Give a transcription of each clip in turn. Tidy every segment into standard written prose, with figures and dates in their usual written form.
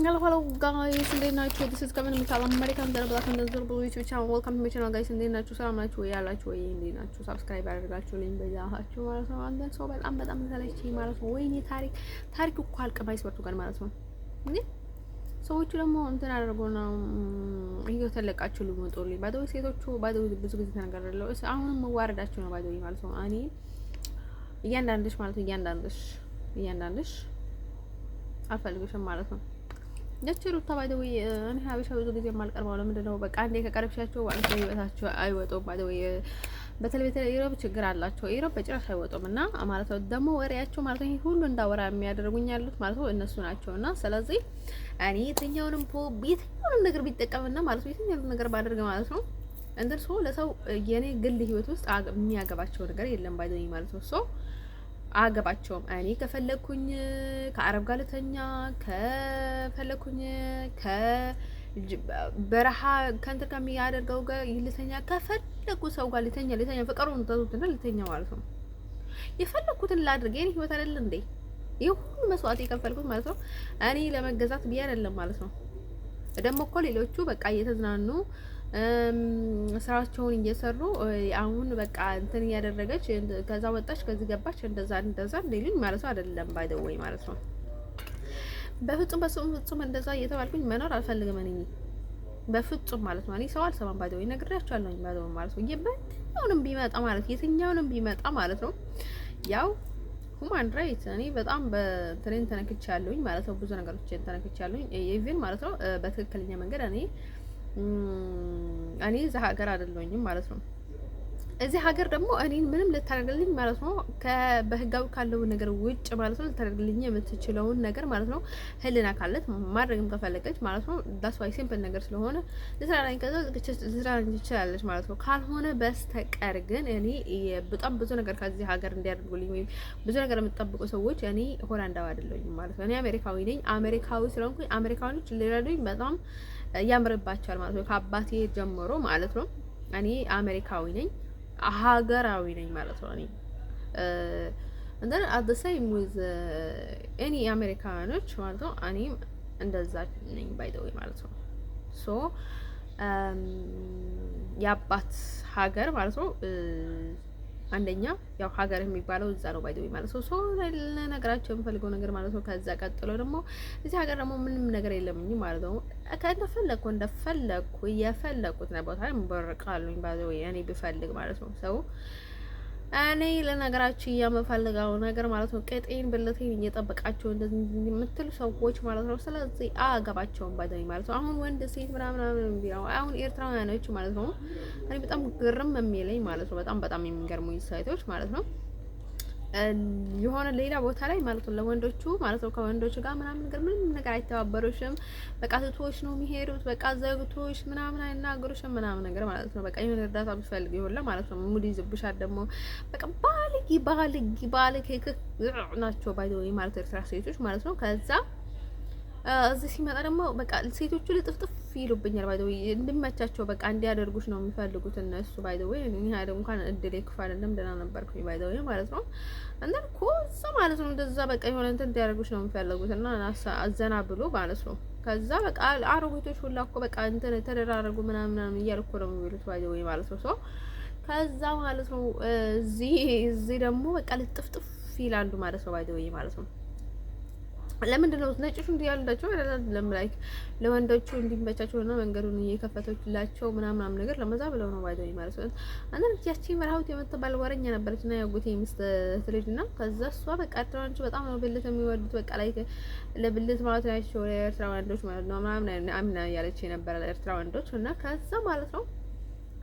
Hello guys, እንዴት ናችሁ? This is Kevin Mital American Black and the Blue channel. Welcome to my channel guys. እንዴት ናችሁ? ሰላም ናችሁ ወይ? ያላችሁ ወይ? እንዴት ናችሁ? ሰብስክራይብ አድርጋችሁልኝ በዛሃችሁ ማለት ነው። አንተን ሰው በጣም ሰለችኝ ማለት ነው። ወይኔ ታሪክ እኮ አልቀም አይስወርቱ ጋር ማለት ነው። እንዴ ሰዎቹ ደግሞ እንትን አደረጉና ይሄው ተለቃችሁ ልሞጦልኝ ባዶ ሴቶቹ ባዶ ብዙ ጊዜ ተነጋግረለው አሁንም መዋረዳችሁ ነው ባዶ ማለት ነው። እኔ እያንዳንድሽ ማለት ነው እያንዳንድሽ አፈልግሽም ማለት ነው። ለችሩ ተባደው እኔ ሀበሻ ብዙ ጊዜ የማልቀርበው ለምንድን ነው? በቃ አንዴ ከቀረብሻቸው አንተ ህይወታቸው አይወጡም። ባደው በተለይ ኢሮብ ችግር አላቸው። ኢሮብ በጭራሽ አይወጡም እና ማለት ነው ደግሞ ወሬያቸው ማለት ነው ሁሉ እንዳወራ የሚያደርጉኝ ያሉት ማለት ነው እነሱ ናቸውና ስለዚህ እኔ የትኛውንም ነገር ቢጠቀምና ማለት ነው የትኛውንም ነገር ባደርግ ማለት ነው እንትን ሰው ለሰው የኔ ግል ህይወት ውስጥ የሚያገባቸው ነገር የለም ባደው ማለት ነው ሶ አገባቸውም። እኔ ከፈለኩኝ ከአረብ ጋር ልተኛ፣ ከፈለኩኝ ከበረሃ ከእንትን ከሚያደርገው ጋር ልተኛ፣ ከፈለኩ ሰው ጋር ልተኛ ፍቅሩን ተውትና ልተኛ ማለት ነው። የፈለኩትን ላድርግ። የኔ ህይወት አይደል እንዴ? ይሄ ሁሉ መስዋዕት የከፈልኩት ማለት ነው እኔ ለመገዛት ብዬ አይደለም ማለት ነው። ደግሞ እኮ ሌሎቹ በቃ እየተዝናኑ ስራቸውን እየሰሩ አሁን በቃ እንትን እያደረገች ከዛ ወጣች ከዚህ ገባች እንደዛ እንደሊኝ ማለት ነው አይደለም ባይ ዘ ወይ ማለት ነው። በፍጹም እንደዛ እየተባልኩኝ መኖር አልፈልግም እኔ በፍጹም ማለት ነው። እኔ ሰው አልሰማም ባይ ዘ ወይ ነግሬያቸዋለሁኝ ባይ ዘ ወይ ማለት ነው። የትኛውንም ቢመጣ ማለት ነው ያው ሁማን ራይት እኔ በጣም በትሬን ተነክቻለሁኝ ማለት ነው። ብዙ ነገሮችን ተነክቻለሁኝ ኢቭን ማለት ነው በትክክለኛ መንገድ እኔ እዚህ ሀገር አይደለሁኝም ማለት ነው። እዚህ ሀገር ደግሞ እኔን ምንም ልታደርግልኝ ማለት ነው በህጋዊ ካለው ነገር ውጭ ማለት ነው ልታደርግልኝ የምትችለውን ነገር ማለት ነው ህልና ካለት ማድረግም ከፈለገች ማለት ነው ዳስ ዋይ ሲምፕል ነገር ስለሆነ ልትራራኝ ትችላለች ማለት ነው። ካልሆነ በስተቀር ግን እኔ በጣም ብዙ ነገር ከዚህ ሀገር እንዲያደርጉልኝ ወይም ብዙ ነገር የምትጠብቁ ሰዎች እኔ ሆላንዳዊ አይደለሁኝም ማለት ነው። እኔ አሜሪካዊ ነኝ። አሜሪካዊ ስለሆንኩኝ አሜሪካኖች ሊረዱኝ በጣም ያምርባቸዋል ማለት ነው ከአባቴ ጀምሮ ማለት ነው። እኔ አሜሪካዊ ነኝ ሀገራዊ ነኝ ማለት ነው። እኔ እንደና at the same with any አሜሪካኖች ማለት ነው እኔም እንደዛ ነኝ by the way ማለት ነው። ሶ የአባት ሀገር ማለት ነው አንደኛ ያው ሀገር የሚባለው እዛ ነው by the way ማለት ነው። ሶ ለነገራቸው የምፈልገው ነገር ማለት ነው። ከዛ ቀጥሎ ደግሞ እዚህ ሀገር ደግሞ ምንም ነገር የለም እንጂ ማለት ነው እንደፈለኩ የፈለኩት ነው ቦታ ምበርቃሉኝ by the way እኔ ብፈልግ ማለት ነው። ሰው እኔ ለነገራችሁ የምፈልገው ነገር ማለት ነው ቀጤን ብለቴን እየጠበቃቸው እንደዚህ የምትሉ ሰዎች ማለት ነው። ስለዚህ አገባቸውን by the way ማለት ነው። አሁን ወንድ ሴት ምናምን ቢያው አሁን ኤርትራውያኖች ማለት ነው እኔ በጣም ግርም የሚለኝ ማለት ነው በጣም የሚገርሙኝ ሳይቶች ማለት ነው የሆነ ሌላ ቦታ ላይ ማለት ነው ለወንዶቹ ማለት ነው ከወንዶቹ ጋር ምንም ነገር አይተባበሩሽም። በቃ ትቶሽ ነው የሚሄዱት። በቃ ዘግቶሽ ምናምን አይናገሩሽም ምናምን ነገር ማለት ነው። በቃ የሆነ እርዳታ ቢፈልግ ይሆንላ ማለት ነው ሙድ ይዝብሻል። ደግሞ በቃ ባለጌ ናቸው ባይ ዘ ወይ ማለት ኤርትራ ሴቶች ማለት ነው። ከዛ እዚህ ሲመጣ ደግሞ በቃ ሴቶቹ ልጥፍጥፍ ይሉብኛል ባይ ዘ ወይ እንድመቻቸው በቃ እንዲያደርጉሽ ነው የሚፈልጉት እነሱ ባይ ዘ ወይ እኔ አይደል እንኳን እድሌ ክፉ አይደለም ደህና ነበርኩኝ ባይ ዘ ወይ ማለት ነው። እና ኮዛ ማለት ነው እንደዛ በቃ የሆነ እንትን እንዲያደርጉሽ ነው የሚፈልጉት እና አዘና ብሎ ማለት ነው። ከዛ በቃ አሮጊቶች ሁላ እኮ በቃ እንትን ተደራረጉ ምናምን እያልኩ ነው የሚሉት ባይ ዘ ወይ ማለት ነው። ሶ ከዛ ማለት ነው እዚህ ደግሞ በቃ ልጥፍጥፍ ይላሉ ማለት ነው ባይ ዘ ወይ ማለት ነው። ለምንድን ነው ነጭሹ እንዲህ ያላቸው አይደለም ላይክ ለወንዶቹ እንዲመቻቸው እና መንገዱን እየከፈተችላቸው ምናምን ነገር ለመዛ ብለው ነው ባይዘው ማለት ነው። አንተ ያቺ መርሃውት የምትባል ወረኛ ነበረች እና ያጉቴ ሚስት ትልጅና ከዛ እሷ በቃ ኤርትራውያኖች በጣም ነው ብልት የሚወዱት በቃ ላይክ ለብልት ማለት ናቸው ኤርትራ ወንዶች ማለት ነው ምናምን አምና ያለች የነበረ ኤርትራ ወንዶች እና ከዛ ማለት ነው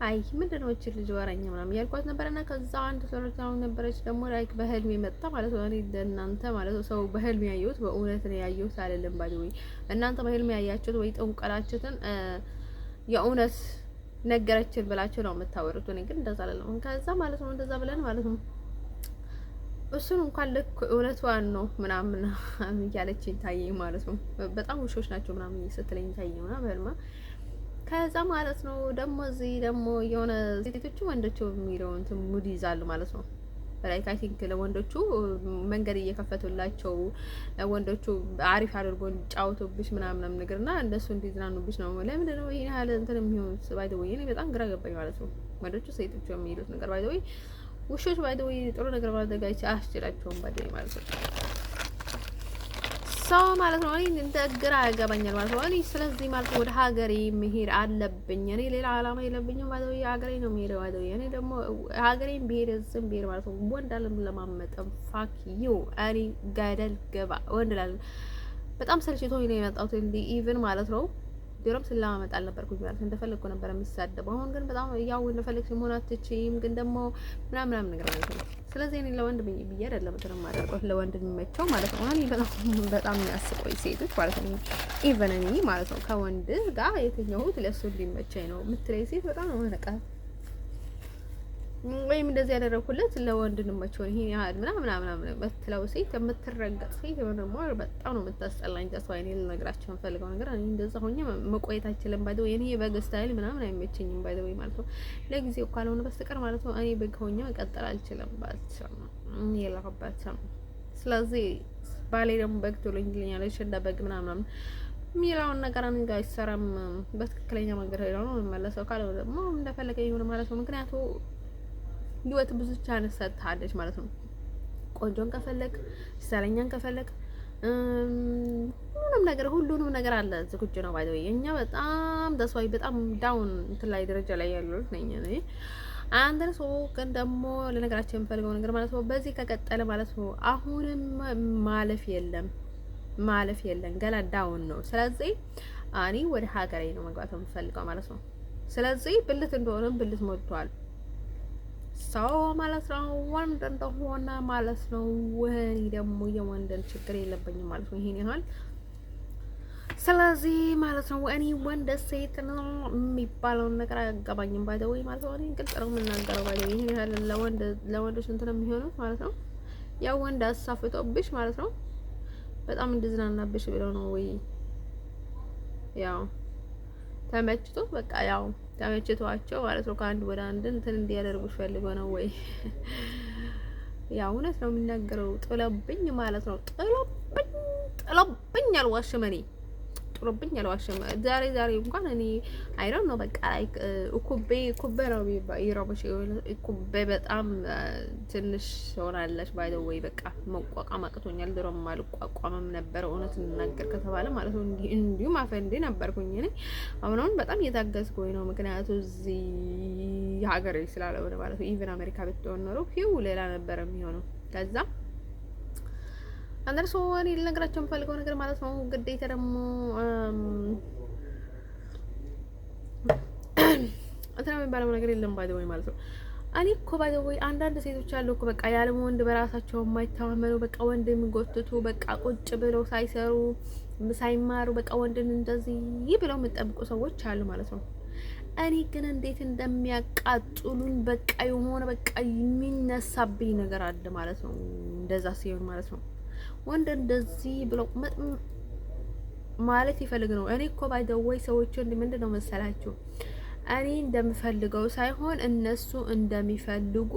አይ ምንድነው እቺ ልጅ ወራኛ ምናምን ያልኳት ነበርና ከዛ አንድ ሰው ነበረች ደግሞ ላይክ በህልሜ መጣ ማለት ነው። እኔ እናንተ ማለት ነው ሰው በህልሜ ያየሁት በእውነት ነው ያየሁት አይደለም ባይ ወይ እናንተ በህልሜ ያያችሁት ወይ ጠንቀላችሁትን የእውነት ነገረችን ብላችሁ ነው የምታወሩት። እኔ ግን እንደዛ አይደለም። ከዛ ማለት ነው እንደዛ ብለን ማለት ነው እሱን እንኳን ልክ እውነቷን ነው ምናምን ያለችኝ ታየኝ ማለት ነው። በጣም ውሾች ናቸው ምናምን ስትለኝ ታየኝና በህልማ ከዛ ማለት ነው ደግሞ እዚህ ደግሞ የሆነ ሴቶቹ ወንዶቹ የሚለው እንትን ሙድ ይዛሉ ማለት ነው። ላይክ አይ ቲንክ ለወንዶቹ መንገድ እየከፈቱላቸው ወንዶቹ አሪፍ አድርጎ እንጫወቱብሽ ምናምን ነገርና እንደሱ እንዲዝናኑብሽ ነው። ለምንድን ነው ይሄን ያህል እንትን የሚሆኑት? ባይ ዘ ወይ እኔ በጣም ግራ ገባኝ ማለት ነው። ወንዶቹ ሴቶቹ የሚሄዱት ነገር ባይ ዘ ወይ ውሾች ባይ ዘ ወይ ጥሩ ነገር ማድረግ አያስችላቸውም ባይ ዘ ወይ ማለት ነው። ሰው ማለት ነው። እኔ እንደ ግራ ያገባኛል ማለት ነው። እኔ ስለዚህ ማለት ወደ ሀገሬ መሄድ አለብኝ። እኔ ሌላ አላማ የለብኝም ማለት ነው። ሀገሬ ነው የምሄደው ማለት ነው። እኔ ደግሞ ሀገሬን ብሄድ ዝም ብሄድ ማለት ነው ወንድ አለም ለማመጠም ፋክ ዩ እኔ ገደል ገባ ወንድ ላለ በጣም ሰልችቶኝ ነው የመጣሁት እንዲ ኢቭን ማለት ነው። ድሮም ስለማመጣ አልነበርኩኝ ማለት ነው። እንደፈለግኩ ነበር የምሳደበው። አሁን ግን በጣም ያው እንደፈለግሽ መሆን አትችይም፣ ግን ደግሞ ምናምን ነገር ማለት ነው። ስለዚህ እኔ ለወንድ ብዬ አይደለም እንትን የማደርገው ለወንድ የሚመቸው ማለት ነው። እኔ በጣም የሚያስቆይ ሴቶች ማለት ነው። ኢቨን እኔ ማለት ነው ከወንድ ጋር የትኛውት ለሱ እንዲመቸኝ ነው የምትለኝ ሴት በጣም ነው መነቃት ወይም እንደዚህ ያደረኩለት ለወንድ እንመቸው ይሄ ያህል ምናምን በትለው ሴት የምትረገጥ ሴት ደግሞ በጣም ነው የምታስጠላኝ። ተስፋ እኔ ልነግራችሁ የምፈልገው ነገር እኔ እንደዛ ሆኜ መቆየት አይችልም። ባይደው የኔ በግ ስታይል ምናምን አይመቸኝም ባይደው ማለት ነው። ለጊዜው ካልሆነ በስተቀር ማለት ነው እኔ በግ ሆኜ መቀጠል አልችልም የለሁበትም። ስለዚህ ባሌ ደግሞ በግ ትሉኝ እንደ በግ ምናምን የሚለውን ነገር እኔ ጋር አይሰራም። በትክክለኛ መንገድ ሄደው ነው የምመለሰው። ካልሆነ ደግሞ እንደፈለገ ይሁን ማለት ነው። ምክንያቱም ህይወት ብዙ ቻንስ ሰጥታለች ማለት ነው። ቆንጆን ከፈለክ ሰለኛን ከፈለክ ሁሉንም ነገር አለ ዝግጁ ነው ባይዘው። እኛ በጣም ተስዋይ በጣም ዳውን እንትን ላይ ደረጃ ላይ ያሉት ነኝ እኔ አንደር ሶ ግን ደግሞ ለነገራችን የምፈልገው ነገር ማለት ነው በዚህ ከቀጠለ ማለት ነው አሁንም ማለፍ የለም ገና ዳውን ነው። ስለዚህ እኔ ወደ ሀገሬ ነው መግባት የምፈልገው ማለት ነው። ስለዚህ ብልት እንደሆነ ብልት ሞልቷል ሰው ማለት ነው ወንድ እንደሆነ ማለት ነው። ወይኔ ደግሞ የወንድን ችግር የለብኝም ማለት ነው ይሄን ያህል። ስለዚህ ማለት ነው እኔ ወንድ ሴት ነው የሚባለውን ነገር አያገባኝም ባይ ዘ ወይ ማለት ነው። እኔ ግልጽ ነው የምናገረው ባይ ዘ ወይ ይሄን ያህል ለወንዶች እንትን የሚሆኑት ማለት ነው ያው ወንድ አሳፍጦብሽ ማለት ነው በጣም እንድዝናናብሽ ብለው ነው ወይ ያው ተመችቶ በቃ ያው ተመችቷቸው ማለት ነው ከአንድ ወደ አንድ እንትን እንዲያደርጉሽ ፈልጎ ነው ወይ? ያው እውነት ነው የሚናገረው። ጥለብኝ ማለት ነው ጥለብኝ አልዋሽም እኔ ጥሎብኝ አልዋሽም። ዛሬ እንኳን እኔ አይዶን ነው በቃ ላይክ ኩቤ ነው ይሮብሽ ኩቤ በጣም ትንሽ ሆናለች ባይ ዘ ወይ በቃ መቋቋም አቅቶኛል። ድሮም አልቋቋምም ነበር እውነት እንናገር ከተባለ ማለት ነው። እንዲሁ ማፈንዴ ነበርኩኝ እኔ አሁን በጣም እየታገስኩኝ ነው። ምክንያቱም እዚህ ሀገር ስላልሆነ ማለት ነው። ኢቭን አሜሪካ ብትሆን ኖሮ ሌላ ነበር የሚሆነው ከዛ አንደር ሶ እኔ ልነግራቸው የምፈልገው ነገር ማለት ነው ግዴታ ደግሞ እንትን የሚባለው ነገር የለም ባይ ዘ ወይ ማለት ነው። እኔ እኮ ባይ ዘ ወይ አንዳንድ ሴቶች አሉ እኮ በቃ ያለ ወንድ በራሳቸው የማይተማመኑ በቃ ወንድ የሚጎትቱ በቃ ቁጭ ብለው ሳይሰሩ ሳይማሩ በቃ ወንድን እንደዚህ ብለው የሚጠብቁ ሰዎች አሉ ማለት ነው። እኔ ግን እንዴት እንደሚያቃጥሉኝ በቃ የሆነ በቃ የሚነሳብኝ ነገር አለ ማለት ነው። እንደዛ ሲሆን ማለት ነው ወንድ እንደዚህ ብለው ማለት ይፈልግ ነው። እኔ እኮ ባይ ዘ ወይ ሰዎቹ ምንድን ነው መሰላችሁ እኔ እንደምፈልገው ሳይሆን እነሱ እንደሚፈልጉ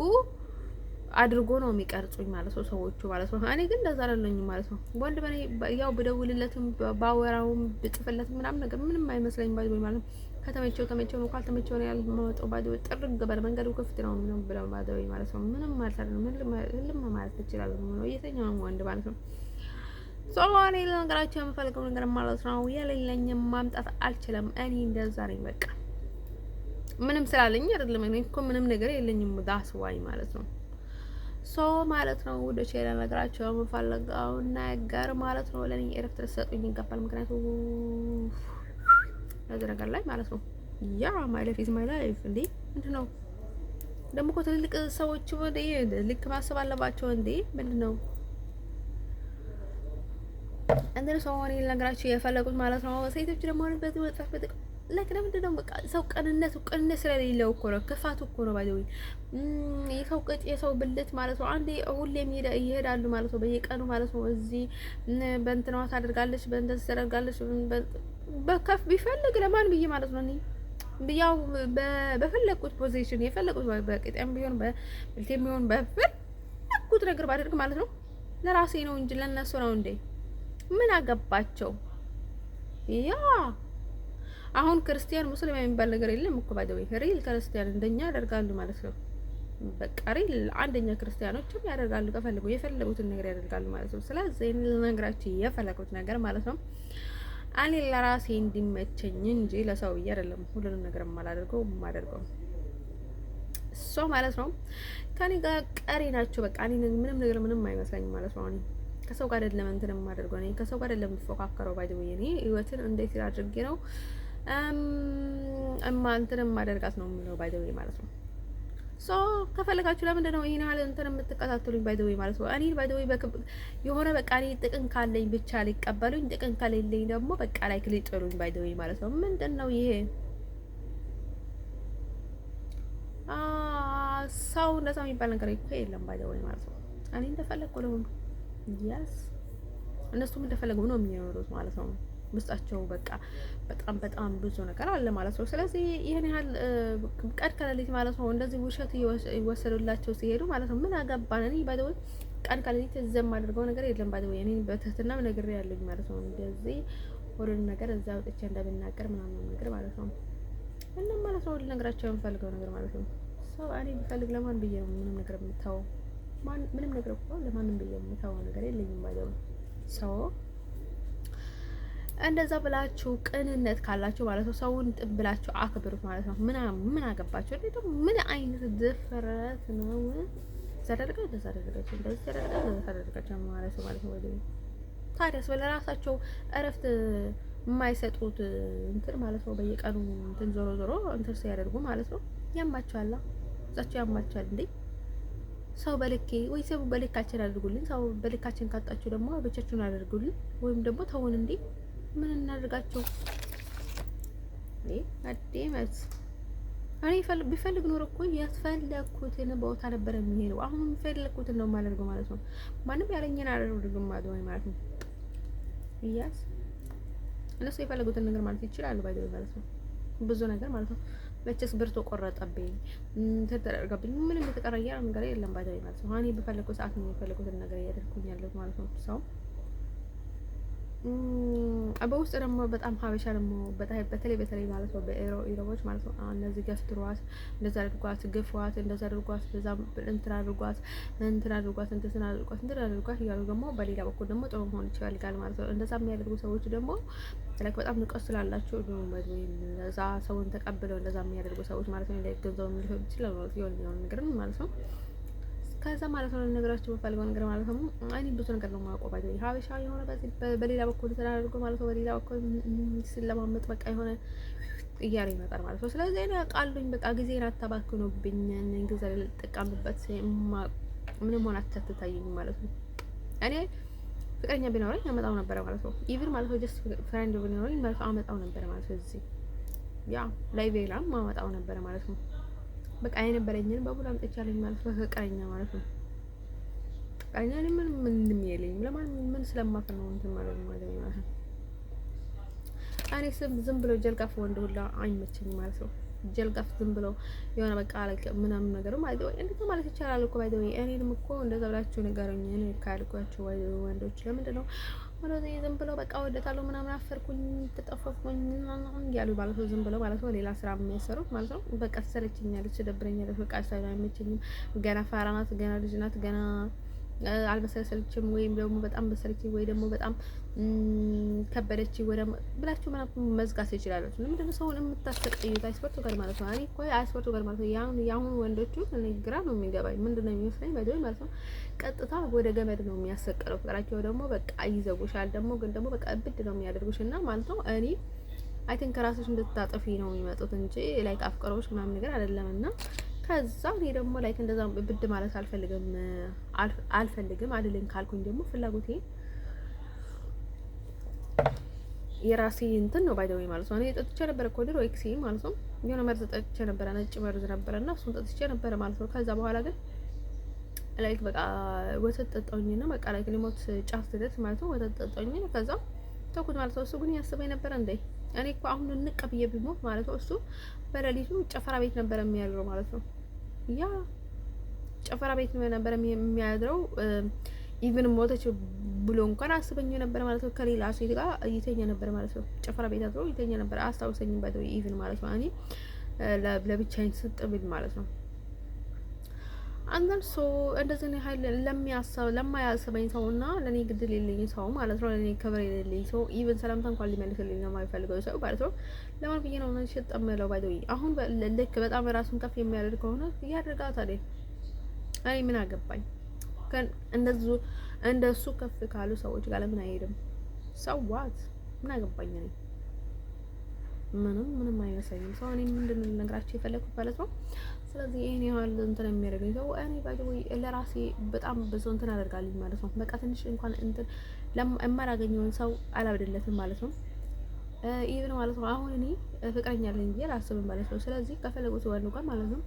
አድርጎ ነው የሚቀርጹኝ ማለት ነው ሰዎቹ ማለት ነው። እኔ ግን እንደዛ አይደለኝም ማለት ነው። ወንድ በኔ ያው ብደውልለትም ባወራውም ብጽፍለትም ምናምን ነገር ምንም አይመስለኝም ባይ ዘ ወይ ማለት ነው። ከተመቸው ነው ካልተመቸው ነው ያልመጣው ባይ ዘ ወይ ጥርግ በመንገዱ ክፍት ነው ምንም ብለው ባይ ዘ ወይ ማለት ነው። ምንም ማለት አይደለም ምንም ማለት ይችላል ነው የትኛው ወንድ ማለት ነው። ሶላኔ ለነገራቸው የምፈልገው ነገር ማለት ነው የሌለኝም ማምጣት አልችልም። እኔ እንደዛ ነኝ በቃ ምንም ስላለኝ አይደለም። እኔ እኮ ምንም ነገር የለኝም ዳስ ዋይ ማለት ነው። ሶ ማለት ነው ወደ ቼላ ነገራቸው የምፈልገው ነገር ማለት ነው ለኔ እረፍት ሰጡኝ ይገባል። ምክንያቱም ለዚህ ነገር ላይ ማለት ነው ያ ማይ ላይፍ ኢዝ ማይ ላይፍ እንዴ ምንድነው ደግሞ እኮ ትልልቅ ሰዎች ወደ ልክ ማሰብ አለባቸው እንዴ ምንድነው እንደነ ሰው ሆነ ነገራቸው የፈለጉት ማለት ነው። ሴቶች ደግሞ በዚህ ወጣት ለምን ምንድነው በቃ ሰው ቅንነት ስለሌለው እኮ ነው። ክፋቱ እኮ ነው ባይዘው የሰው ቅጥ የሰው ብልት ማለት ነው። አንዴ ሁሌም ይሄዳሉ ማለት ነው በየቀኑ ማለት ነው። እዚህ በእንትናዋ ታደርጋለች በእንደዚህ ታደርጋለች በከፍ ቢፈልግ ለማን ብዬ ማለት ነው። እኔ ያው በፈለኩት ፖዚሽን የፈለኩት በቅጤም ቢሆን በልቴም ቢሆን በፍር የፈለኩት ነገር ባደርግ ማለት ነው ለራሴ ነው እንጂ ለነሱ ነው እንዴ? ምን አገባቸው? ያ አሁን ክርስቲያን ሙስሊም የሚባል ነገር የለም እኮ ባይደው ሪል ክርስቲያን እንደኛ ያደርጋሉ ማለት ነው። በቃ ሪል አንደኛ ክርስቲያኖችም ያደርጋሉ፣ ከፈለጉ የፈለጉትን ነገር ያደርጋሉ ማለት ነው። ስለዚህ ልነግራችሁ የፈለኩት ነገር ማለት ነው እኔ ለራሴ እንዲመቸኝ እንጂ ለሰው ብዬ አይደለም ሁሉንም ነገር የማደርገው እሷ ማለት ነው። ከኔ ጋር ቀሪ ናቸው። በቃ እኔ ምንም ነገር ምንም አይመስለኝም ማለት ነው። እኔ ከሰው ጋር አይደለም እንትን የማደርገው፣ እኔ ከሰው ጋር አይደለም የምፎካከረው። ባይደው እኔ ህይወትን እንዴት አድርጌ ነው እንትን የማደርጋት ነው የምለው ባይደው ማለት ነው። ሶ ከፈለጋችሁ ለምንድን ነው ይሄን ያህል እንትን የምትከታተሉኝ? ባይደው ማለት ነው። እኔ ባይደው የሆነ በቃ እኔ ጥቅም ካለኝ ብቻ ሊቀበሉኝ፣ ጥቅም ከሌለኝ ደግሞ በቃ ላይ ሊጥሉኝ ባይደው ማለት ነው። ምንድን ነው ይሄ? ሰው እንደዛ የሚባል ነገር እኮ የለም ባይደው ማለት ነው። እኔ እንደፈለኩ ነው ያስ እነሱም እንደፈለጉ ነው የሚኖሩት ማለት ነው። ውስጣቸው በቃ በጣም ብዙ ነገር አለ ማለት ነው። ስለዚህ ይሄን ያህል ቀን ከሌሊት ማለት ነው እንደዚህ ውሸት ይወሰዱላቸው ሲሄዱ ማለት ነው። ምን አገባን? እኔ ባይደው ቀን ከሌሊት እዘም አድርገው ነገር የለም ባይደው እኔ በትህትናም ነገር ያለኝ ማለት ነው። እንደዚህ ሁሉን ነገር እዛ ወጥቼ እንደምናገር ምናምን ነገር ማለት ነው። እና ማለት ነው ልነግራቸው የምፈልገው ነገር ማለት ነው ሰው እኔ ብፈልግ ለማን ብዬ ነው ምንም ነገር የምታወው? ምንም ነገር እኮ ለማንም ብዬ የምታወው ነገር የለኝም ባይደው ሰው እንደዛ ብላችሁ ቅንነት ካላችሁ ማለት ነው ሰውን ጥብ ብላችሁ አክብሩት ማለት ነው። ምን አገባችሁ? እንዴ ምን አይነት ድፍረት ነው? ዘደረገ እንደዛደረገች እንደዚህ ተደረገች ማለት ነው ማለት ነው። ታዲያስ ለራሳቸው እረፍት የማይሰጡት እንትን ማለት ነው በየቀኑ እንትን ዞሮ እንትን ሲያደርጉ ማለት ነው ያማቸዋል። እዛቸው ያማቸዋል እንዴ ሰው በልኬ ወይ ሰው በልካችን አድርጉልን። ሰው በልካችን ካጣችሁ ደግሞ ብቻችሁን አድርጉልን ወይም ደግሞ ተውን እንዴ ምን እናደርጋቸው? አዴመት እኔ ቢፈልግ ኖሮ እኮ ያስፈለኩትን ቦታ ነበር የሚሄደው። አሁን የሚፈልኩትን ነው የማደርገው ማለት ነው። ማንም ያለኝን አላደርግም ማለት ነው። ይያስ እነሱ የፈለጉትን ነገር ማለት ይችላሉ ባይደው ማለት ነው። ብዙ ነገር ማለት ነው። መቼስ ብርቱ ቆረጠብኝ ተደረገብኝ ምንም የተቀረየ ነገር የለም ባይደው ማለት ነው። እኔ በፈለኩ ሰዓት ነው የፈለኩትን ነገር እያደረኩኝ ያለሁት ማለት ነው። ሰው በውስጥ ደግሞ በጣም ሀበሻ ደግሞ በተለይ ማለት ነው በኢሮቦች ማለት ነው እነዚህ ገፍትሯት እንደዛ አድርጓት ግፏት እንደዛ አድርጓት እንደዛ እንትን አድርጓት እያሉ ደግሞ በሌላ በኩል ደግሞ ጥሩ መሆን ይችላል ማለት ነው። እንደዛ የሚያደርጉ ሰዎች ደግሞ ላይክ በጣም ንቀት ስላላቸው ነው እንደዛ ሰውን ተቀብለው እንደዛ የሚያደርጉ ሰዎች ማለት ነው። ላይክ ገንዘብ ሊሆን ይችላል ማለት የሆነ ነገር ማለት ነው። ከዛ ማለት ነው ነገራችሁ በፈልገው ነገር ማለት ነው። እኔ ብዙ ነገር ነው የማውቀው ባይዘው ሀበሻ የሆነ በሌላ በኩል ተናደርጎ ማለት ነው በሌላ በኩል ስለማመጥ በቃ የሆነ እያለ ይመጣል ማለት ነው። ስለዚህ እኔ አውቃለሁኝ በቃ ጊዜን አታባክኑብኝ፣ ጊዜ ልጠቀምበት ምንም ሆነ አትታየኝ ማለት ነው። እኔ ፍቅረኛ ቢኖረኝ አመጣው ነበር ማለት ነው። ኢቭን ማለት ነው ጀስት ፍሬንድ ቢኖረኝ ማለት ነው አመጣው ነበር ማለት ነው። እዚህ ያ ላይቬላም አመጣው ነበር ማለት ነው። በቃ የነበረኝን በሙሉ አምጥቻለኝ ማለት ነው። ፍቅረኛ ማለት ነው። ፍቅረኛ ምንም የለኝም ለማን ምን ስለማፈር ነው እንትን ማለት ነው። እኔ ዝም ብሎ ጀልጋፍ ወንድ ሁላ አይመቸኝም ማለት ነው። ጀልጋፍ ዝም ብሎ የሆነ በቃ ምናምን ነገር ማለት ነው። እንዴት ማለት ይቻላል እኮ ባይዘው እኔንም እኮ እንደዛ ብላችሁ ንገሩኝ። እኔ ካልኳችሁ ወንዶች ለምንድን ነው ወደዚህ ዝም ብሎ በቃ ወደታለው ምናምን አፈርኩኝ ተጠፈፍኩኝ ያሉ ማለት ነው። ዝም ብሎ ማለት ነው ሌላ ስራ የሚያሰሩት ማለት ነው። በቃ ትሰለችኛለች፣ ትደብረኛለች፣ በቃ ሳይሆን አይመቸኝም። ገና ፋራ ናት፣ ገና ልጅ ናት፣ ገና አልበሰለችም ወይም ደግሞ በጣም በሰለችኝ ወይ ደግሞ በጣም ከበደች ወይ ደግሞ ብላችሁ ምናምን መዝጋት ይችላሉ። ለምንድን ነው ሰውን የምታሰቃዩት? አይስፖርቱ ጋር ማለት ነው። እኔ እኮ አይስፖርቱ ጋር ማለት ነው ያሁን ወንዶቹ እኔ ግራ ነው የሚገባኝ። ምንድነው የሚመስለኝ ባይደው ማለት ነው ቀጥታ ወደ ገመድ ነው የሚያሰቀለው። ፍቅራቸው ደግሞ በቃ ይዘጉሻል፣ ደግሞ ግን ደግሞ በቃ ብድ ነው የሚያደርጉሽ እና ማለት ነው እኔ አይ ቲንክ ራስሽ እንድታጠፊ ነው የሚመጡት እንጂ ላይክ አፍቅሮሽ ምናምን ነገር አይደለም። እና ከዛ እኔ ደግሞ ላይክ እንደዛ ብድ ማለት አልፈልግም አይደለም ካልኩኝ ደግሞ ፍላጎቴ የራሴ እንትን ነው ባይደው ማለት ነው። እኔ ጠጥቼ ነበር እኮ ድሮ ኤክሲ ማለት ነው የሆነ መርዝ ጠጥቼ ነበር፣ ነጭ መርዝ ነበርና እሱን ጠጥቼ ነበር ማለት ነው። ከዛ በኋላ ግን ላይክ በቃ ወተት ጠጣሁኝና በቃ ላይክ ሊሞት ጫፍ ድረስ ማለት ነው ወተት ጠጣሁኝ። ከዛ ተውኩት ማለት ነው። እሱ ግን ያስበኝ ነበር እንዴ እኔ እኮ አሁን እንቀብዬ ቢሞት ማለት ነው እሱ በሌሊቱ ጨፈራ ቤት ነበር የሚያድረው ማለት ነው። ያ ጭፈራ ቤት ነበር የሚያድረው። ኢቭን ሞተች ብሎ እንኳን አስበኝ ነበር ማለት ነው። ከሌላ ሴት ጋር ይተኛ ነበር ማለት ነው። ጭፈራ ቤት አድሮ ይተኛ ነበር። አስታውሰኝም ባይተው ኢቭን ማለት ነው። እኔ ለብቻዬን ስጥብል ማለት ነው። አንዳንድ ሰው እንደዚህ ነው ኃይል ለማያስበኝ ሰው እና ለኔ ግድል የሌለኝ ሰው ማለት ነው። ለኔ ክብር የሌለኝ ሰው ኢቭን ሰላምታ እንኳን ሊመልስልኝ ነው የማይፈልገው ሰው ማለት ነው። ለማን ብዬ ነው ሽጠመለው ባይተው አሁን ልክ በጣም ራሱን ከፍ የሚያደርግ ከሆነ ያደርጋታ ታዲያ እኔ ምን አገባኝ? እንደሱ ከፍ ካሉ ሰዎች ጋር ለምን አይሄድም? ሰው ዋት ምን አገባኝ? እኔ ምንም አይመስለኝም። ሰው እኔ ምንድን ነው ልነግራችሁ የፈለኩት ማለት ነው። ስለዚህ ይሄን ያህል እንትን የሚያደርገኝ ሰው እኔ ባይዘው ለራሴ በጣም ብዙ እንትን አደርጋለሁ ማለት ነው። በቃ ትንሽ እንኳን እንትን የማላገኘውን ሰው አላብድለትም ማለት ነው። ኢቭን ማለት ነው አሁን እኔ ፍቅረኛ አለኝ ብዬ አላስብም ማለት ነው። ስለዚህ ከፈለጉት ወንድ ጋር ማለት ነው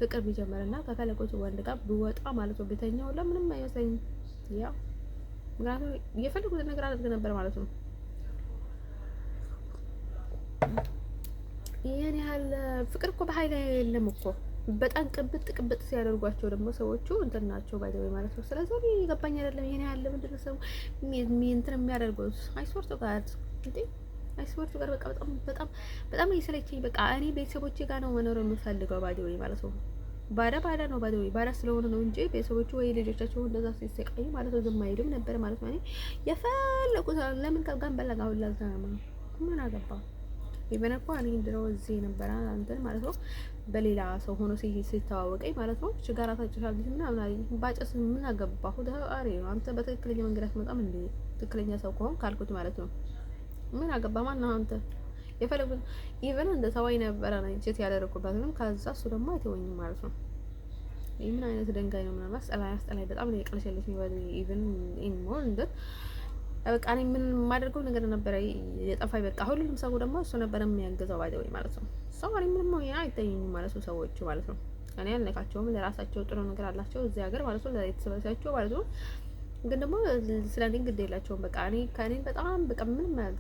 ፍቅር ቢጀምርና ከፈለጉት ወንድ ጋር ብወጣ ማለት ነው ቤተኛው ለምንም አይመስለኝም። ያው ምክንያቱም የፈለጉትን ነገር አድርግ ነበር ማለት ነው። ይሄን ያህል ፍቅር እኮ በኃይል የለም እኮ በጣም ቅብጥ ሲያደርጓቸው ደግሞ ሰዎቹ እንትን ናቸው ባይዘው ማለት ነው። ስለዚህ ይገባኝ አይደለም ይሄን ያህል ምንድን ነው ሰው እንትን የሚያደርጉት አይሶርቱ ጋር እንዴ አይስወርቱ ጋር በቃ በጣም እየሰለቸኝ በቃ እኔ ቤተሰቦቼ ጋር ነው መኖር የምፈልገው ባይዘው ማለት ነው። ባዳ ነው ባይዘው ባዳ ስለሆነ ነው እንጂ ቤተሰቦቹ ወይ ልጆቻቸው እንደዛ ሲሰቃዩ ማለት ነው ዝም አይሉም ነበር ማለት ነው። እኔ የፈለኩት ለምን ከጋን በላጋው ላልተናማ ምን አገባ ይበነ እኮ እኔ እንደው እዚህ ነበር አንተን ማለት ነው በሌላ ሰው ሆኖ ሲተዋወቀኝ ማለት ነው ችጋራ ታጭሻለሽ ምናምን አለኝ። ባጨስ ምን አገባሁ ዳሪ አንተ በትክክለኛ መንገድ አትመጣም እንዴ ትክክለኛ ሰው ከሆን ካልኩት ማለት ነው። ምን አገባ ማን ነው አንተ የፈለጉት ኢቭን እንደ ሰዋይ ነበር ነው እንጂ ያደረኩበትንም ከዛ እሱ ደግሞ አይተወኝም ማለት ነው። ይሄ ምን አይነት ደንጋይ ነው ምናምን አስጠላይ በጣም ነው የቀለሸልሽ ነው ኢቭን ኢን ሞር እንደ በቃ እኔ ምን የማደርገው ነገር ነበር የጠፋኝ በቃ ሁሉም ሰው ደግሞ እሱ ነበር የሚያግዘው ባይደው ማለት ነው። ሰው እኔ ምንም ነው ያ አይተኝም ማለት ነው ሰዎቹ ማለት ነው። እኔ አልነካቸውም ለራሳቸው ጥሩ ነገር አላቸው እዚህ ሀገር ማለት ነው ለቤተሰቦቻቸው ማለት ነው። ግን ደግሞ ስለኔ ግድ የላቸውም በቃ እኔ ከኔ በጣም በቃ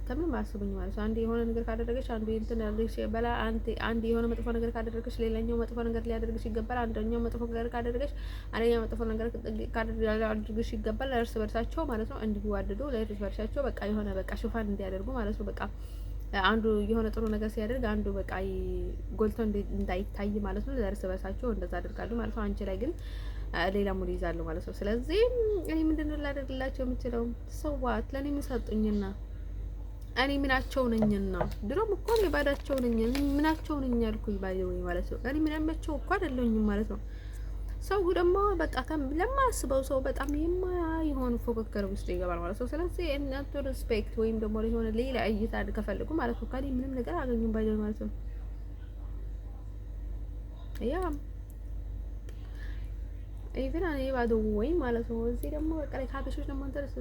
ከምንም አያስቡኝ ማለት ነው። አንዴ የሆነ ነገር ካደረገች አንዴ እንትን ያለሽ በላ አንዴ የሆነ መጥፎ ነገር ካደረገች ሌላኛው መጥፎ ነገር ሊያደርግሽ ይገባል። አንደኛው መጥፎ ነገር ካደረገች አንደኛው መጥፎ ነገር ካደረግሽ ይገባል። እርስ በርሳቸው ማለት ነው እንዲዋደዱ ለእርስ በርሳቸው በቃ የሆነ በቃ ሽፋን እንዲያደርጉ ማለት ነው። በቃ አንዱ የሆነ ጥሩ ነገር ሲያደርግ አንዱ በቃ ጎልቶ እንዳይታይ ማለት ነው። ለእርስ በርሳቸው እንደዛ አደርጋሉ ማለት ነው። አንቺ ላይ ግን ሌላ ሙድ ይዛሉ ማለት ነው። ስለዚህ እኔ ምንድነው ላደርግላቸው የምችለው? ሰዋት ለኔ ምሰጡኝና እኔ ምናቸው ነኝና ድሮም እኮ እኔ ባዳቸው ነኝ ምናቸው ነኝ ያልኩኝ ባይወይ ማለት ነው። እኔ ምናመቸው እኮ አይደለሁኝም ማለት ነው። ሰው ደግሞ በቃ ለማስበው ሰው በጣም የማይሆን ፉክክር ውስጥ ይገባል ማለት ነው። ስለዚህ እናንተ ሪስፔክት ወይም ደግሞ የሆነ ሌላ እይታ ከፈልጉ ማለት ነው ከኔ ምንም ነገር አገኙም ባይወይ ማለት ነው። ያ ኢቭን እኔ ባዶ ወይ ማለት ነው። እዚህ ደግሞ በቃ ላይ ካበሾች ደግሞ እንተርስ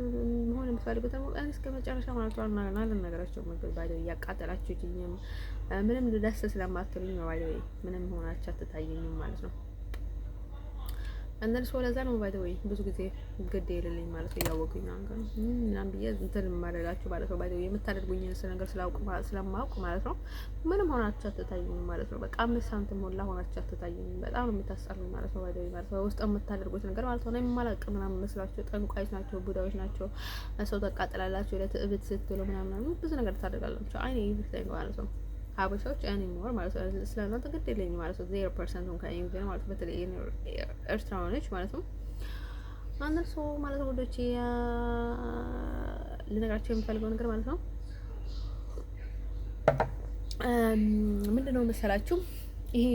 መሆን የምትፈልጉት ደግሞ ቀን እስከ መጨረሻ ማለት ነው እና ነገራቸው ምግብ ባዶ እያቃጠላችሁኝ ምንም ደስ ስለማትሉኝ ነው ባዶ ምንም ሆናችሁ አትታየኝም ማለት ነው። አንደርሶ ለዛ ነው ባይ ዘ ወይ ብዙ ጊዜ ግድ የሌለኝ ማለት ነው። ያወቁኝ አንገን ምናምን ብዬ እንትን ማድረጋችሁ ማለት ነው። ባይ ዘ ወይ የምታደርጉኝ ነገር ስለማውቅ ማለት ነው። ምንም ሆናችሁ አትታዩኝ ማለት ነው። በቃ 5 ሳንቲም ሞላ ሆናችሁ አትታዩኝ። በጣም ነው የምታስጠሉኝ ማለት ነው። ባይ ዘ ወይ ማለት ነው ውስጥ የምታደርጉት ነገር ማለት ነው። እኔም ማላውቅ ምናምን መስላችሁ ጠንቋዮች ናቸው፣ ቡዳዎች ናቸው፣ ሰው ተቃጥላላችሁ ለትዕብት ስትሉ ምናምን ብዙ ነገር ታደርጋላችሁ። አይኔ ይብስተኝ ማለት ነው። ሀበሻዎች እኔ ሞር ማለት ነው ስለናንተ ግድ የለኝም ማለት ነው። 0% ከኢንቪን ማለት ነው። በተለይ ኤርትራውያኖች ማለት ነው አንድ ሰው ማለት ነው ወዶች ልነግራቸው የምፈልገው ነገር ማለት ነው ምንድነው መሰላችሁ ይሄ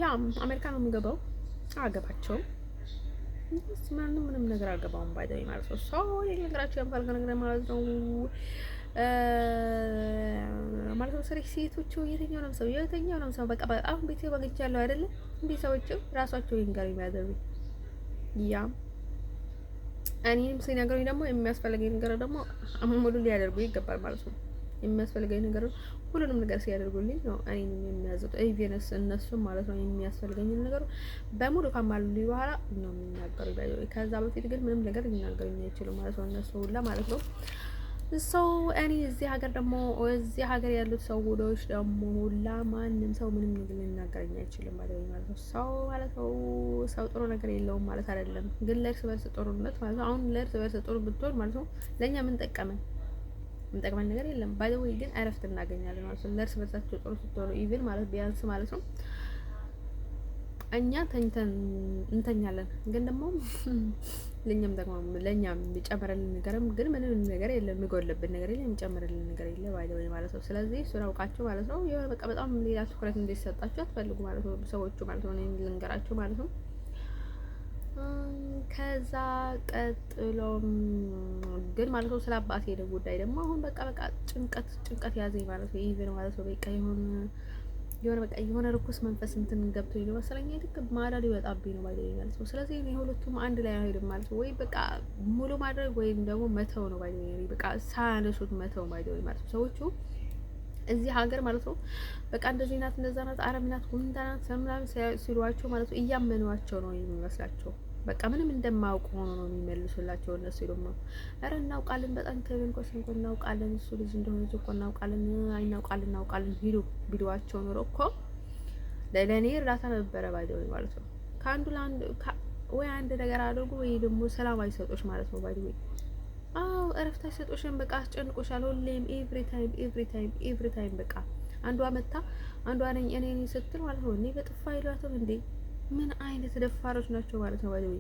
ያ አሜሪካ ነው የሚገባው አገባቸው ምንም ነገር አልገባውም ባይደይ ማለት ነው። ሰው የነገራችሁ የምፈልገው ነገር ማለት ነው ማለት ነው ሴቶቹ የትኛው ነው ሰው በቃ አሁን ቤት ባገኛለሁ አይደለ እንዴ ሰዎቹ ራሳቸው ይንገር የሚያደርጉ ያ እኔም ሲነገሩኝ ደግሞ የሚያስፈልገኝ ነገር ደግሞ ሙሉ ሊያደርጉ ይገባል ማለት ነው። የሚያስፈልገኝ ነገር ሁሉንም ነገር ሲያደርጉልኝ ነው እኔን የሚያዙት ኢቪነስ እነሱ ማለት ነው። የሚያስፈልገኝ ነገር በሙሉ ካማሉልኝ በኋላ ነው የሚናገሩ። ከዛ በፊት ግን ምንም ነገር ሊናገሩኝ አይችሉም ማለት ነው እነሱ ሁላ ማለት ነው። ሰው እኔ እዚህ ሀገር ደግሞ እዚህ ሀገር ያሉት ሰዎች ደግሞ ሁላ ማንም ሰው ምንም ሊናገረኝ አይችልም ማለት ነው። ሰው ማለት ነው ሰው ጥሩ ነገር የለውም ማለት አይደለም፣ ግን ለእርስ በርስ ጥሩነት ማለት ነው። አሁን ለእርስ በርስ ጥሩ ብትሆን ማለት ነው ለእኛ ምን ጠቀመን? ምን ጠቅመን ነገር የለም። ባይ ዘ ወይ ግን እረፍት እናገኛለን ማለት ነው። ለእርስ በርሳቸው ጥሩ ስትሆኑ ኢቭን ማለት ቢያንስ ማለት ነው እኛ ተኝተን እንተኛለን፣ ግን ደግሞ ለኛም ደግሞ ለኛም የሚጨምርልን ነገርም ግን ምንም ነገር የለም፣ የሚጎልብን ነገር የለም፣ የሚጨምርልን ነገር የለም ባይ ማለት ነው። ስለዚህ እሱን አውቃችሁ ማለት ነው የሆነ በቃ በጣም ሌላ ትኩረት እንዲሰጣችሁ አትፈልጉ ማለት ነው ሰዎቹ ማለት ነው። እኔ ልንገራችሁ ማለት ነው። ከዛ ቀጥሎም ግን ማለት ነው ስለ አባቴ ጉዳይ ደግሞ አሁን በቃ ጭንቀት ያዘኝ ማለት ነው። ኢቭን ማለት ነው በቃ የሆነ ርኩስ መንፈስ እንትን ገብቶኝ ነው መሰለኝ ልክ ማዳድ ይወጣብኝ ነው ባይደኝ ማለት ነው። ስለዚህ እኔ ሁለቱም አንድ ላይ አይሄድም ማለት ነው። ወይ በቃ ሙሉ ማድረግ ወይም ደግሞ መተው ነው ባይደኝ በቃ ሳያነሱት መተው ባይደኝ ማለት ነው። ሰዎቹ እዚህ ሀገር ማለት ነው በቃ እንደዚህ ናት እንደዛ ናት አረብ ናት ጉንዳ ናት ምናምን ሲሏቸው ማለት ነው እያመኗቸው ነው የሚመስላቸው። በቃ ምንም እንደማያውቁ ሆኖ ነው የሚመልሱላቸው እነሱ ደግሞ ኧረ እናውቃለን በጣም ከብን ኮስን እኮ እናውቃለን እሱ ልጅ እንደሆነች እኮ እናውቃለን እናውቃለን ቪዲዮዋቸው ኖሮ እኮ ለእኔ እርዳታ ነበረ ባይደው ማለት ነው። ከአንዱ ለአንዱ ወይ አንድ ነገር አድርጉ ወይ ደግሞ ሰላም አይሰጦች ማለት ነው ባይደው። አዎ እረፍት አይሰጦሽም፣ በቃ አስጨንቆሻል ሁሌም ኤቭሪ ታይም በቃ አንዷ መታ አንዷ ነኝ እኔ ስትል ማለት ነው። እኔ በጥፋ ይሏትም እንዴ ምን አይነት ደፋሮች ናቸው ማለት ነው። ባይዘው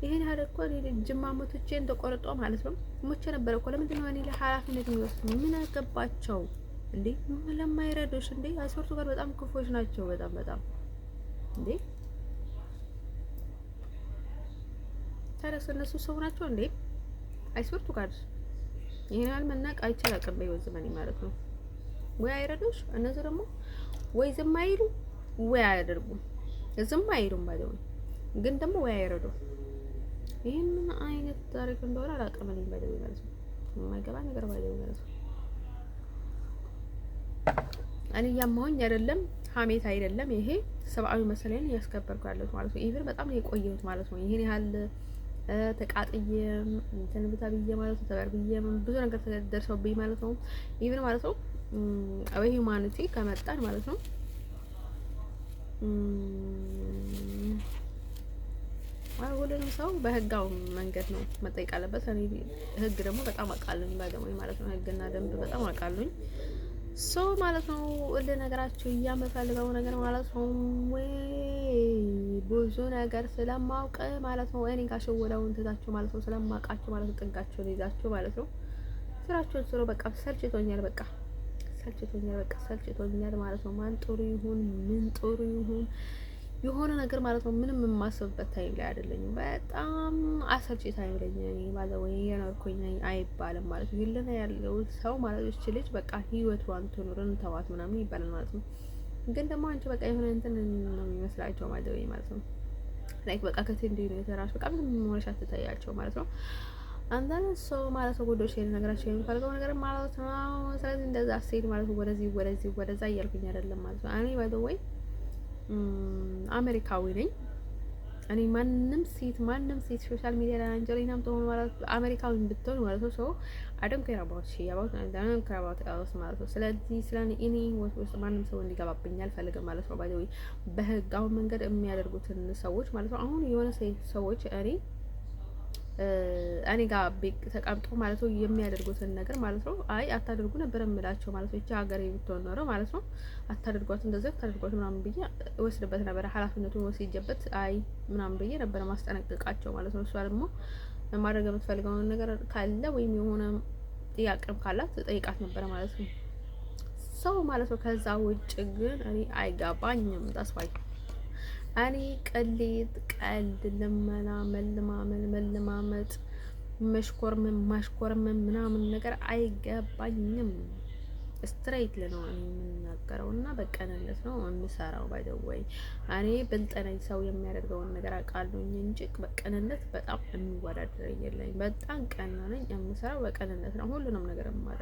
ይሄን ያህል እኮ እኔ ጅማ ሞቶቼን ተቆርጦ ማለት ነው ሞቼ ነበር እኮ ለምንድን ነው እኔ ለኃላፊነት የሚወስዱ? ምን አገባቸው እንዴ? ለማይረዱሽ እንዴ? አይሶርቱ ጋር በጣም ክፎች ናቸው። በጣም እንዴ ታረስ እነሱ ሰው ናቸው እንዴ? አይሶርቱ ጋር ይሄን ያህል መናቅ አይቻልም በህይወት ዘመኔ ማለት ነው። ወይ አይረዱሽ እነሱ ደግሞ ወይ ዝም አይሉ ወይ አያደርጉም። ዝም አይሉም ባይደው ግን ደግሞ ወይ አይረዱ። ይሄን ምን አይነት ታሪክ እንደሆነ አላውቅም እኔ ባይደው ማለት ነው። የማይገባ ነገር ባይደው ማለት ነው። እኔ ያማሁኝ አይደለም ሀሜት አይደለም፣ ይሄ ሰብአዊ መሰለኝ ያስከበርኩ ያለሁት ማለት ነው። ኢቭን በጣም ነው የቆየሁት ማለት ነው። ይሄን ያህል ተቃጥዬ እንትን ብታብዬ ማለት ነው ተበርብዬ ብዙ ነገር ተደርሰውብኝ ማለት ነው። ኢቭን ማለት ነው አይ ሂዩማኒቲ ከመጣን ማለት ነው ሁሉንም ሰው በህጋው መንገድ ነው መጠየቅ አለበት። እኔ ህግ ደግሞ በጣም አውቃለሁኝ ባይደሞኝ ማለት ነው። ህግና ደንብ በጣም አውቃለሁኝ ሶ ማለት ነው። ወደ ነገራችሁ እያመፈልገው ነገር ማለት ነው ወይ ብዙ ነገር ስለማውቅ ማለት ነው እኔ ጋሸወዳው እንትታችሁ ማለት ነው ስለማውቃችሁ ማለት ነው ጥጋችሁን ይዛችሁ ማለት ነው ስራችሁን ስሩ። በቃ ሰልችቶኛል ማለት ነው። ማን ጥሩ ይሁን ምን ጥሩ ይሁን የሆነ ነገር ማለት ነው ምንም የማስብበት ታይም ላይ አይደለኝም። በጣም አሰልቺ ታይም ላይ ነኝ ማለት ነው። የኖርኩኝ አይባልም ማለት ነው። ይልና ያለው ሰው ማለት እቺ ልጅ በቃ ህይወቷን ትኑርን ተዋት ምናምን ይባላል ማለት ነው። ግን ደግሞ አንቺ በቃ የሆነ እንትን ነው የሚመስላቸው ማለት ነው። ላይክ በቃ ከትንዴ ነው የተራሽ በቃ ምንም ሆነሽ አትታያቸው ማለት ነው። አንዳንድ ሰው ማለት ነው ጉዶሽ ነገራቸው የሚፈልገው ነገር ማለት ነው። ስለዚህ እንደዛ ሴት ማለት ነው ወደዛ እያልኩኝ አይደለም ማለት ነው። እኔ ባይ ዘ ወይ አሜሪካዊ ነኝ። እኔ ማንም ሴት ሶሻል ሚዲያ ላይ አንጀሊናም ተሆነ ማለት አሜሪካዊ እንድትሆን ማለት ነው። አደም ከራባው ማለት ነው። ስለዚህ እኔ ውስጥ ማንም ሰው እንዲገባብኝ አልፈልግም ማለት ነው። ባይ ዘ ወይ በህጋዊ መንገድ የሚያደርጉትን ሰዎች ማለት ነው። አሁን የሆነ ሰዎች እኔ ጋር ተቀምጦ ማለት ነው የሚያደርጉትን ነገር ማለት ነው አይ አታደርጉ ነበር የምላቸው ማለት ነው። እቺ ሀገሬ ብትሆን ኖሮ ማለት ነው አታደርጓት እንደዚህ አታደርጓት ምናምን ብዬ ወስድበት ነበር፣ ኃላፊነቱን ወስጄበት አይ ምናምን ብዬ ነበር ማስጠነቅቃቸው ማለት ነው። እሷ ደግሞ ማድረግ የምትፈልገውን ነገር ካለ ወይም የሆነ ጥያቄም ካላት ጠይቃት ነበር ማለት ነው። ሰው ማለት ነው። ከዛ ውጭ ግን እኔ አይገባኝም ተስፋይ እኔ ቀልድ ልመና መለማመጥ ማሽኮርመም ምናምን ነገር አይገባኝም። ስትሬት ነው እኔ የምናገረው እና በቀንነት ነው የምሰራው። ባይ ዘ ወይ እኔ ብልጥ ነኝ፣ ሰው የሚያደርገውን ነገር አውቃለሁኝ እንጂ በቀንነት በጣም የሚወዳደረኝ የለኝም። በጣም ቀና ነኝ፣ የምሰራው በቀንነት ነው ሁሉንም ነገር